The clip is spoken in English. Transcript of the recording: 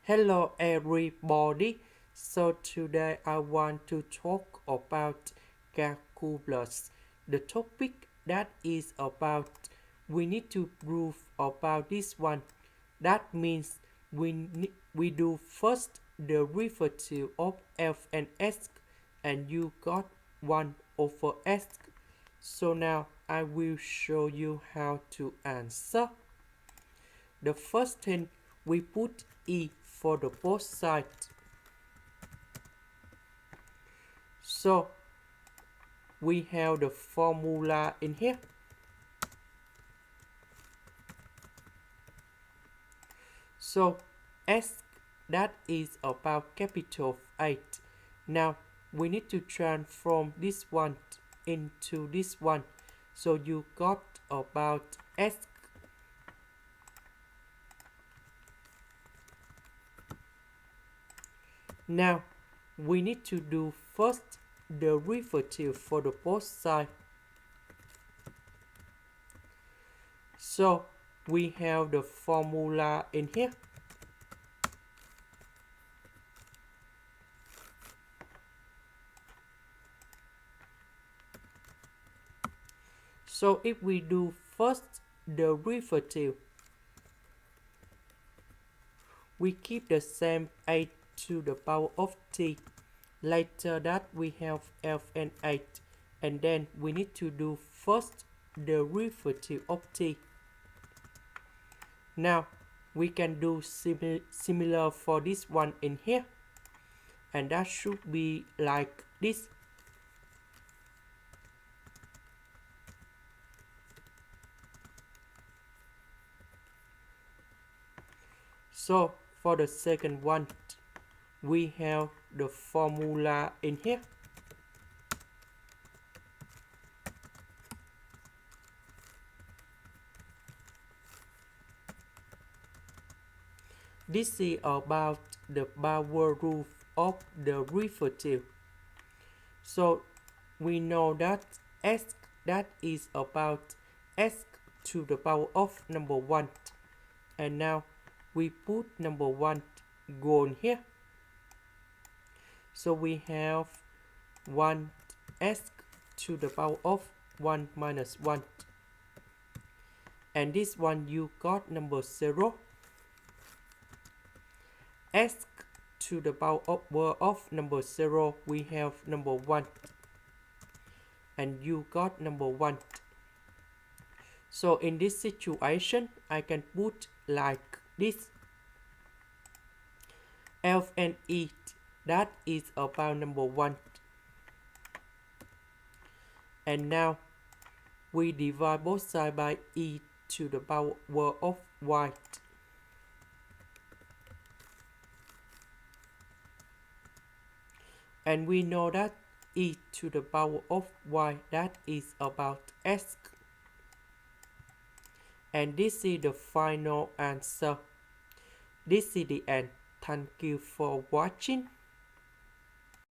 Hello everybody. So today I want to talk about calculus. The topic that is about we need to prove about this one. That means we do first the derivative of f and s and you got 1 over s. So now I will show you how to answer. The first thing, we put e for the both sides. So we have the formula in here. So s, that is about capital 8. Now we need to transform this one into this one. So you got about s. Now we need to do first the derivative for the both sides. So we have the formula in here. So if we do first the derivative, we keep the same 8 to the power of t. Later that we have f and 8, and then we need to do first the derivative of t. Now we can do similar for this one in here, and that should be like this. So for the second one, we have the formula in here. This is about the power rule of the derivative. So we know that s, that is about s to the power of number 1. And now we put number 1 gone here. So we have 1s to the power of 1 minus 1. And this one you got number 0. S to the power of number 0, we have number 1. And you got number 1. So in this situation, I can put like this. F and E, that is about number 1. And now we divide both sides by e to the power of y. And we know that e to the power of y, that is about s. And this is the final answer. This is the end. Thank you for watching.